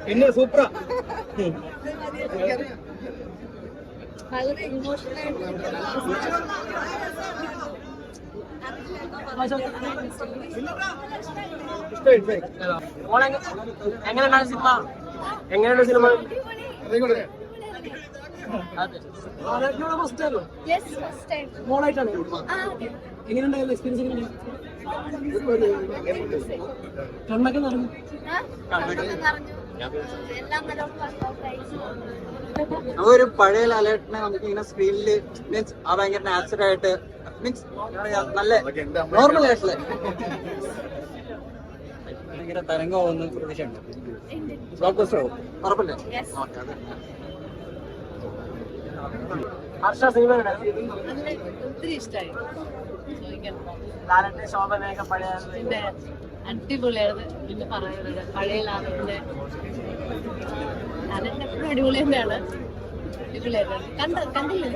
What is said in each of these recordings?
പിന്നെ സൂപ്പറാ. വളരെ ഇമോഷണൽ എങ്ങനെയുണ്ടാണ് സിനിമ? എങ്ങനെയുണ്ട് സിനിമ? മോളായിട്ടാണ്. എങ്ങനെയുണ്ടായിരുന്നു എക്സ്പീരിയൻസ്? കണ്ണൊക്കെ നിറഞ്ഞു. ഒരു പഴയ ലാലേട്ടനെ നമുക്ക് ഇങ്ങനെ സ്ക്രീനിൽ മീൻസ് ആ ഭയങ്കര നാച്ചുറൽ ആയിട്ട് മീൻസ് നല്ല നോർമൽ ആയിട്ടുള്ള ഭയങ്കര തരംഗമാവുന്ന പ്രതീക്ഷയുണ്ട്. ഉറപ്പല്ലേ? ഹർഷ സിനിമ ഒത്തിരി ഇഷ്ടമായി. ലാലേട്ടന്റെ ശോഭനയൊക്കെ പഴയ പിന്നെ അടിപൊളിയായിരുന്നു. പിന്നെ പറയുന്നത് പഴയ ലാലേട്ടന്റെ എപ്പോഴും അടിപൊളി തന്നെയാണ്. അടിപൊളിയായിരുന്നു. കണ്ടില്ലേ?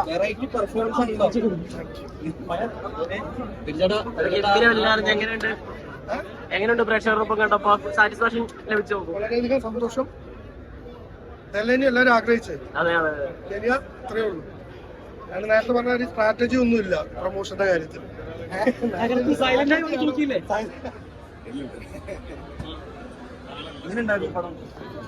വെറൈറ്റി പെർഫോമൻസ് എങ്ങനെയുണ്ട് പ്രേക്ഷകർക്കൊപ്പം കണ്ടപ്പോ സാറ്റിസ്ഫാക്ഷൻ ലഭിച്ചോ? വളരെയധികം സന്തോഷം. ഇതല്ലേ എല്ലാവരും ആഗ്രഹിച്ചത്. അതെ അതെ ശരിയാ, അത്രേ ഉള്ളൂ. ഞാൻ നേരത്തെ പറഞ്ഞ ഒരു സ്ട്രാറ്റജി ഒന്നുമില്ല പ്രൊമോഷന്റെ കാര്യത്തിൽ. എങ്ങനെയുണ്ടായിരുന്നു പടം?